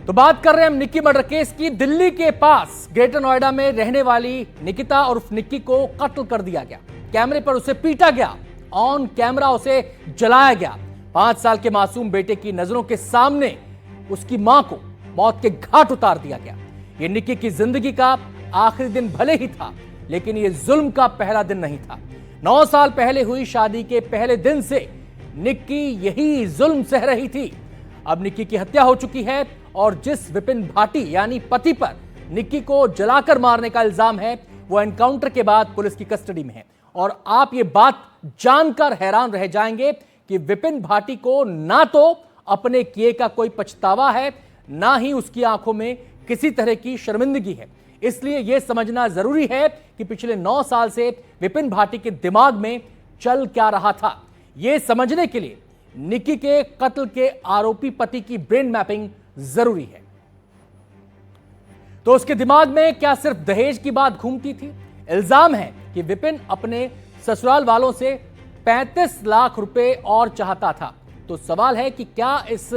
तो बात कर रहे हैं हम निक्की मर्डर केस की। दिल्ली के पास ग्रेटर नोएडा में रहने वाली निकिता उर्फ निक्की को कत्ल कर दिया गया। कैमरे पर उसे पीटा गया, ऑन कैमरा उसे जलाया गया। 5 साल के मासूम बेटे की नजरों के सामने उसकी मां को मौत के घाट उतार दिया गया। यह निक्की की जिंदगी का आखिरी दिन भले ही था, लेकिन यह जुल्म का पहला दिन नहीं था। 9 साल पहले हुई शादी के पहले दिन से निक्की यही जुल्म सह रही थी। अब निक्की की हत्या हो चुकी है और जिस विपिन भाटी यानी पति पर निक्की को जलाकर मारने का इल्जाम है, वो एनकाउंटर के बाद पुलिस की कस्टडी में है। और आप ये बात जानकर हैरान रह जाएंगे कि विपिन भाटी को ना तो अपने किए का कोई पछतावा है, ना ही उसकी आंखों में किसी तरह की शर्मिंदगी है। इसलिए यह समझना जरूरी है कि पिछले 9 साल से विपिन भाटी के दिमाग में चल क्या रहा था। यह समझने के लिए निक्की के कत्ल के आरोपी पति की ब्रेन मैपिंग जरूरी है। तो उसके दिमाग में क्या सिर्फ दहेज की बात घूमती थी? इल्जाम है कि विपिन अपने ससुराल वालों से 35 लाख रुपए और चाहता था। तो सवाल है कि क्या इस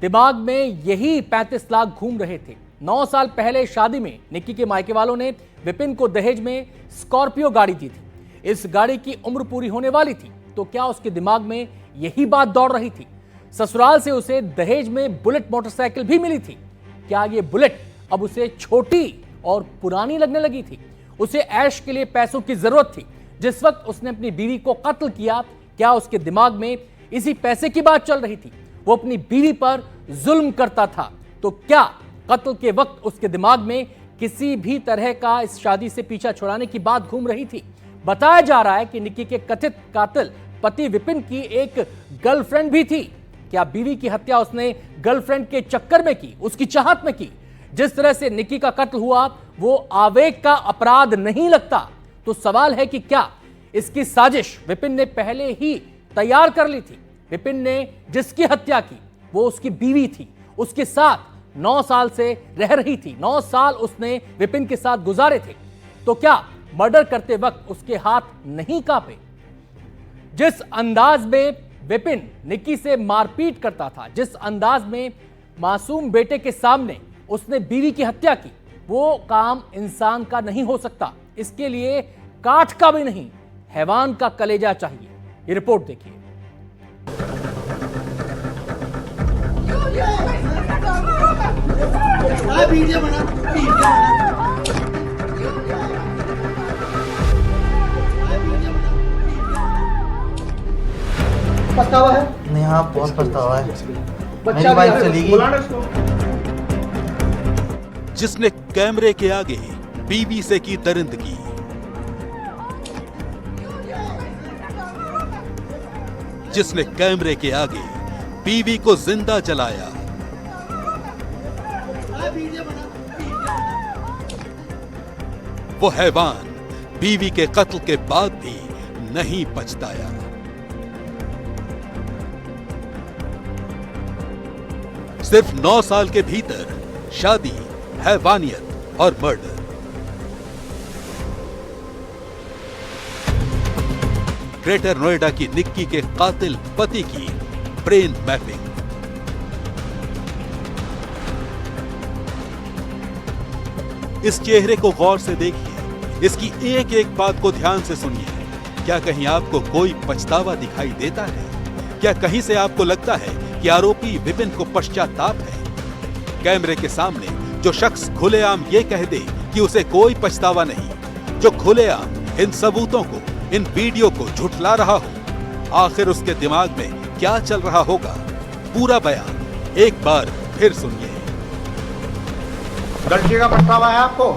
दिमाग में यही 35 लाख घूम रहे थे? 9 साल पहले शादी में निक्की के मायके वालों ने विपिन को दहेज में स्कॉर्पियो गाड़ी दी थी। इस गाड़ी की उम्र पूरी होने वाली थी, तो क्या उसके दिमाग में यही बात दौड़ रही थी? ससुराल से उसे दहेज में बुलेट मोटरसाइकिल भी मिली थी। क्या ये बुलेट अब उसे छोटी और पुरानी लगने लगी थी? उसे ऐश के लिए पैसों की जरूरत थी। जिस वक्त उसने अपनी बीवी को कत्ल किया, क्या उसके दिमाग में इसी पैसे की बात चल रही थी? वो अपनी बीवी पर जुल्म करता था, तो क्या कत्ल के वक्त उसके दिमाग में किसी भी तरह का इस शादी से पीछा छुड़ाने की बात घूम रही थी? बताया जा रहा है कि निक्की के कथित कातिल पति विपिन की एक गर्लफ्रेंड भी थी। क्या बीवी की हत्या उसने गर्लफ्रेंड के चक्कर में की, उसकी चाहत में की? जिस तरह से निक्की का कत्ल हुआ वो आवेग का अपराध नहीं लगता। तो सवाल है कि क्या इसकी साजिश विपिन ने पहले ही तैयार कर ली थी? विपिन ने जिसकी हत्या की वो उसकी बीवी थी, उसके साथ 9 साल से रह रही थी। 9 साल उसने विपिन के साथ गुजारे थे। तो क्या मर्डर करते वक्त उसके हाथ नहीं कांपे? जिस अंदाज में विपिन निक्की से मारपीट करता था, जिस अंदाज में मासूम बेटे के सामने उसने बीवी की हत्या की, वो काम इंसान का नहीं हो सकता। इसके लिए काठ का भी नहीं, हैवान का कलेजा चाहिए। ये रिपोर्ट देखिए। पछतावा है? नहीं, हाँ बहुत पछतावा है। मेरी बच्चा वाइफ चली गई। जिसने कैमरे के आगे बीवी से की दरिंदगी, जिसने कैमरे के आगे बीवी को जिंदा जलाया, वो हैवान बीवी के कत्ल के बाद भी नहीं पछताया। सिर्फ 9 साल के भीतर शादी, हैवानियत और मर्डर। ग्रेटर नोएडा की निक्की के कातिल पति की ब्रेन मैपिंग। इस चेहरे को गौर से देखिए, इसकी एक एक बात को ध्यान से सुनिए। क्या कहीं आपको कोई पछतावा दिखाई देता है? क्या कहीं से आपको लगता है कि आरोपी विपिन को पश्चाताप है? कैमरे के सामने जो शख्स खुलेआम ये कह दे कि उसे कोई पछतावा नहीं, जो खुलेआम इन सबूतों को, इन वीडियो को झुठला रहा हो, आखिर उसके दिमाग में क्या चल रहा होगा? पूरा बयान एक बार फिर सुनिए। लड़की का पछतावा है आपको?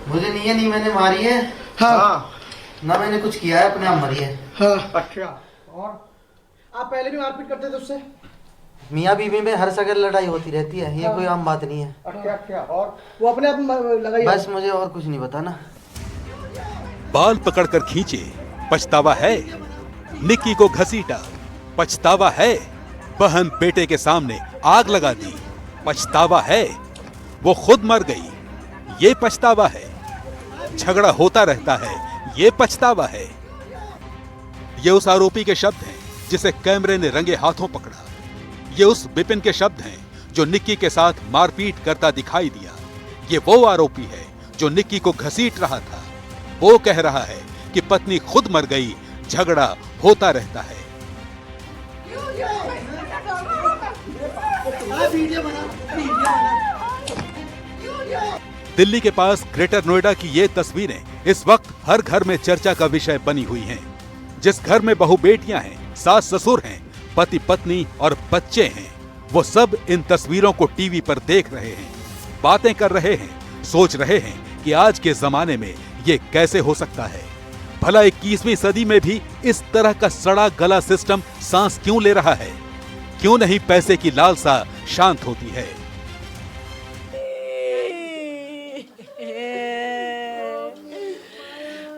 मुझे नहीं मैंने मारी है। हाँ। ना मैंने कुछ किया है, अपने आप मरी है। हाँ। अच्छा। और आप पहले भी मारपीट करते थे उससे? मियाँ बीवी में हर जगह लड़ाई होती रहती है, ये कोई आम बात नहीं है। अच्छा। और वो अपने आप लगाई? बस मुझे और कुछ नहीं पता ना। बाल पकड़कर खींचे, पछतावा है? निक्की को घसीटा, पछतावा है? बहन बेटे के सामने आग लगा दी, पछतावा है? वो खुद मर गई, ये पछतावा है? झगड़ा होता रहता है, ये पछतावा है? ये उस आरोपी के शब्द हैं जिसे कैमरे ने रंगे हाथों पकड़ा। ये उस विपिन के शब्द हैं जो निक्की के साथ मारपीट करता दिखाई दिया। ये वो आरोपी है जो निक्की को घसीट रहा था। वो कह रहा है कि पत्नी खुद मर गई, झगड़ा होता रहता है। दिल्ली के पास ग्रेटर नोएडा की ये तस्वीरें इस वक्त हर घर में चर्चा का विषय बनी हुई हैं। जिस घर में बहू बेटियां हैं, सास ससुर हैं, पति पत्नी और बच्चे हैं, वो सब इन तस्वीरों को टीवी पर देख रहे हैं, बातें कर रहे हैं, सोच रहे हैं कि आज के जमाने में ये कैसे हो सकता है। भला 21वीं सदी में भी इस तरह का सड़ा गला सिस्टम सांस क्यों ले रहा है? क्यों नहीं पैसे की लालसा शांत होती है?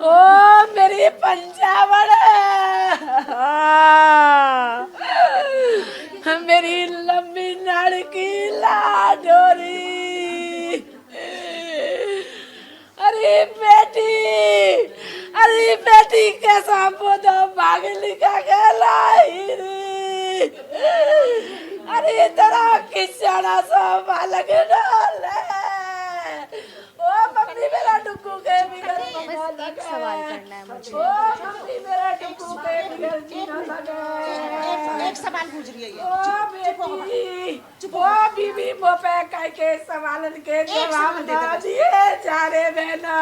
ओ मेरी पंजाबन, मेरी लंबी लड़की लाडोरी, अरे बेटी कैसा बोधो भाग लिखा गया रे, अरे तेरा किचड़ा सा बालक डाल ओ मम्मी मेरा डुक्कू के बिगड़ एक सवाल करना है मुझे। ओ मम्मी मेरा डुक्कू के बिगड़ जीना लगा। एक सवाल पूछ रही है ये। ओ बेटी, ओ बीबी मोपे काई के सवालन के जवाब ना दिए जा रे बहना।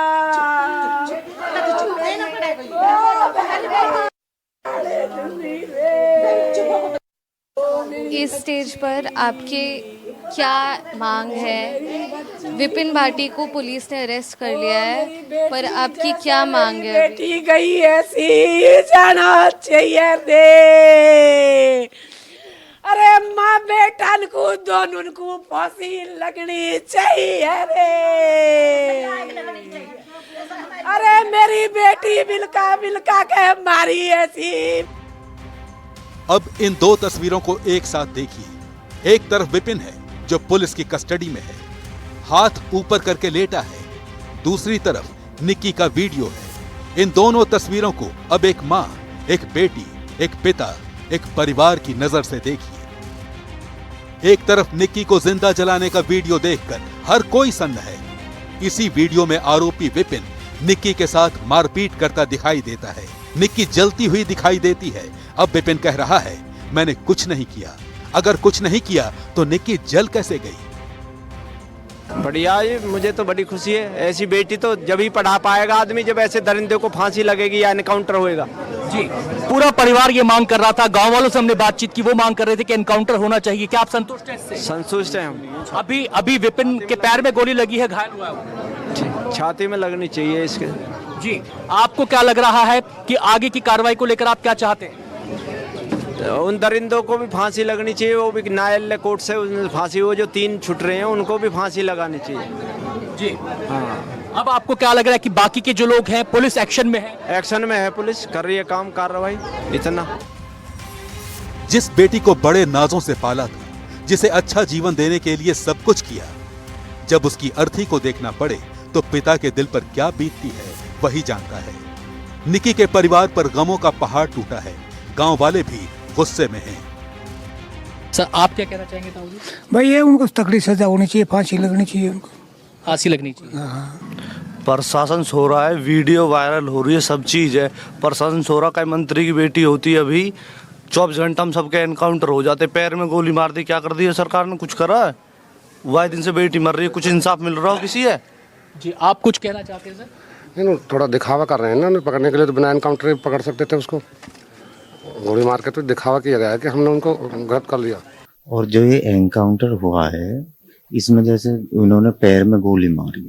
इस स्टेज पर आपके क्या मांग है? विपिन भाटी को पुलिस ने अरेस्ट कर लिया है, पर आपकी क्या मांग है? बेटी गई ऐसी जाना चाहिए रे। अरे माँ बेटन को दोनों को फांसी लगनी चाहिए रे। अरे मेरी बेटी बिलका बिलका के मारी ऐसी। अब इन दो तस्वीरों को एक साथ देखिए। एक तरफ विपिन है जो पुलिस की कस्टडी में है, हाथ ऊपर करके लेटा है। दूसरी तरफ निक्की का वीडियो है। इन दोनों तस्वीरों को अब एक माँ, एक बेटी, एक पिता, एक परिवार की नजर से देखिए। एक तरफ निक्की को जिंदा जलाने का वीडियो देखकर हर कोई सन्न है। इसी वीडियो में आरोपी विपिन निक्की के साथ मारपीट करता दिखाई देता है। निक्की जलती हुई दिखाई देती है। अब विपिन कह रहा है, मैंने कुछ नहीं किया। अगर कुछ नहीं किया तो निक्की जल कैसे गई? बढ़िया, मुझे तो बड़ी खुशी है। ऐसी बेटी तो जब ही पढ़ा पाएगा आदमी जब ऐसे दरिंदे को फांसी लगेगी या एनकाउंटर होएगा। जी, पूरा परिवार ये मांग कर रहा था। गांव वालों से हमने बातचीत की, वो मांग कर रहे थे कि एनकाउंटर होना चाहिए। क्या आप संतुष्ट हैं इससे? संतुष्ट हैं हम। अभी विपिन के पैर में गोली लगी है, घायल हुआ है, छाती में लगनी चाहिए इसके। जी, आपको क्या लग रहा है कि आगे की कार्रवाई को लेकर आप क्या चाहते हैं? उन दरिंदों को भी फांसी लगनी चाहिए, वो भी न्यायालय कोर्ट से फांसी, वो जो 3 छूट रहे हैं उनको भी फांसी लगानी चाहिए। जी हाँ। अब आपको क्या लग रहा है कि बाकी के जो लोग हैं पुलिस एक्शन में है? एक्शन में है, पुलिस कर रही है काम, कार्रवाई। इतना जिस बेटी को बड़े नाजों से पाला था, जिसे अच्छा जीवन देने के लिए सब कुछ किया, जब उसकी अर्थी को देखना पड़े तो पिता के दिल पर क्या बीतती है वही जानता है। निक्की के परिवार पर गमों का पहाड़ टूटा है। गांव वाले भी गुस्से में हैं। सर, आप क्या कहना चाहेंगे ताऊ जी? भाई ये उनको तकड़ी सजा होनी चाहिए, फांसी लगनी चाहिए उनको, फांसी लगनी चाहिए। प्रशासन सो रहा है, वीडियो वायरल हो रही है, सब चीज़ है। प्रशासन सो रहा है। मंत्री की बेटी होती है, अभी 24 घंटा में सबके एनकाउंटर हो जाते। पैर में गोली मार दी, क्या कर दी है सरकार ने? कुछ करा है? वाह दिन से बेटी मर रही है, कुछ इंसाफ मिल रहा हो किसी है? जी, आप कुछ कहना चाहते हैं सर? नहीं, थोड़ा दिखावा कर रहे हैं ना, पकड़ने के लिए तो बिना एनकाउंटर पकड़ सकते थे उसको। गोली मार के तो दिखावा किया गया है कि हमने उनको गिरफ्तार कर लिया। और जो ये एनकाउंटर हुआ है इसमें जैसे उन्होंने पैर में गोली मारी,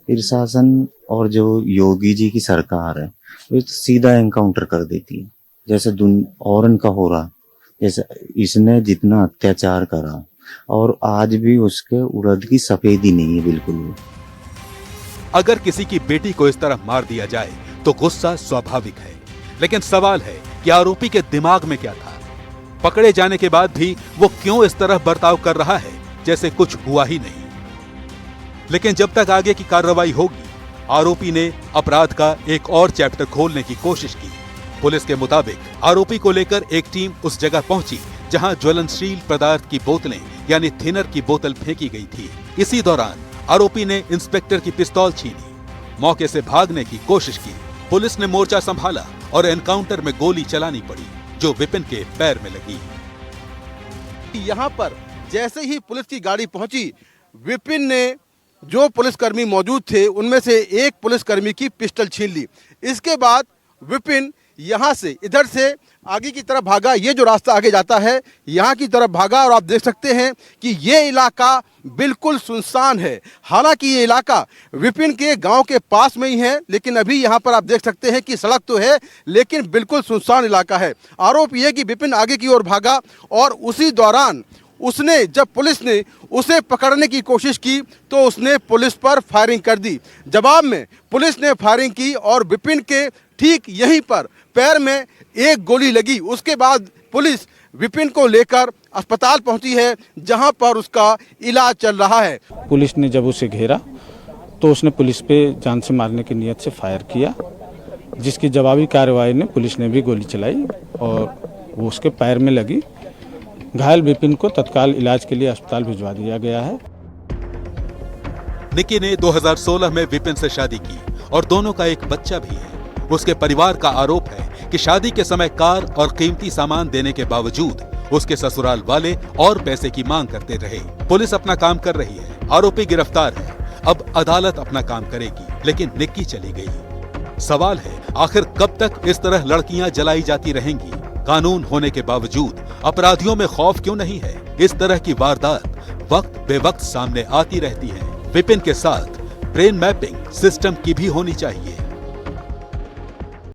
फिर शासन और जो योगी जी की सरकार है वो तो सीधा एनकाउंटर कर देती है। जैसे और इनका हो रहा, जैसे इसने जितना अत्याचार करा और आज भी उसके उड़द की सफेदी नहीं है बिल्कुल। अगर किसी की बेटी को इस तरह मार दिया जाए तो गुस्सा स्वाभाविक है, लेकिन सवाल है कि आरोपी के दिमाग में क्या था? पकड़े जाने के बाद भी वो क्यों इस तरह बर्ताव कर रहा है जैसे कुछ हुआ ही नहीं? लेकिन जब तक आगे की कार्रवाई होगी, आरोपी ने अपराध का एक और चैप्टर खोलने की कोशिश की। पुलिस के मुताबिक आरोपी को लेकर एक टीम उस जगह पहुंची जहां ज्वलनशील पदार्थ की बोतलें यानी थिनर की बोतल फेंकी गई थी। इसी दौरान आरोपी ने इंस्पेक्टर की पिस्तौल छीनी, मौके से भागने की कोशिश की। पुलिस ने मोर्चा संभाला और एनकाउंटर में गोली चलानी पड़ी, जो विपिन के पैर में लगी। यहाँ पर जैसे ही पुलिस की गाड़ी पहुंची, विपिन ने जो पुलिसकर्मी मौजूद थे उनमें से एक पुलिसकर्मी की पिस्टल छीन ली। इसके बाद विपिन यहाँ से इधर से आगे की तरफ भागा। ये जो रास्ता आगे जाता है यहाँ की तरफ भागा और आप देख सकते हैं कि ये इलाका बिल्कुल सुनसान है। हालांकि ये इलाका विपिन के गांव के पास में ही है, लेकिन अभी यहाँ पर आप देख सकते हैं कि सड़क तो है लेकिन बिल्कुल सुनसान इलाका है। आरोप ये कि विपिन आगे की ओर भागा और उसी दौरान उसने, जब पुलिस ने उसे पकड़ने की कोशिश की तो उसने पुलिस पर फायरिंग कर दी। जवाब में पुलिस ने फायरिंग की और विपिन के ठीक यहीं पर पैर में एक गोली लगी। उसके बाद पुलिस विपिन को लेकर अस्पताल पहुंची है, जहां पर उसका इलाज चल रहा है। पुलिस ने जब उसे घेरा तो उसने पुलिस पे जान से मारने की नीयत से फायर किया, जिसकी जवाबी कार्रवाई में पुलिस ने भी गोली चलाई और वो उसके पैर में लगी। घायल विपिन को तत्काल इलाज के लिए अस्पताल भिजवा दिया गया है। निकी ने 2016 में विपिन से शादी की और दोनों का एक बच्चा भी है। उसके परिवार का आरोप है कि शादी के समय कार और कीमती सामान देने के बावजूद उसके ससुराल वाले और पैसे की मांग करते रहे। पुलिस अपना काम कर रही है, आरोपी गिरफ्तार है, अब अदालत अपना काम करेगी, लेकिन निक्की चली गई। सवाल है, आखिर कब तक इस तरह लड़कियां जलाई जाती रहेंगी? कानून होने के बावजूद अपराधियों में खौफ क्यों नहीं है? इस तरह की वारदात वक्त बेवक्त सामने आती रहती है। विपिन के साथ ब्रेन मैपिंग सिस्टम की भी होनी चाहिए।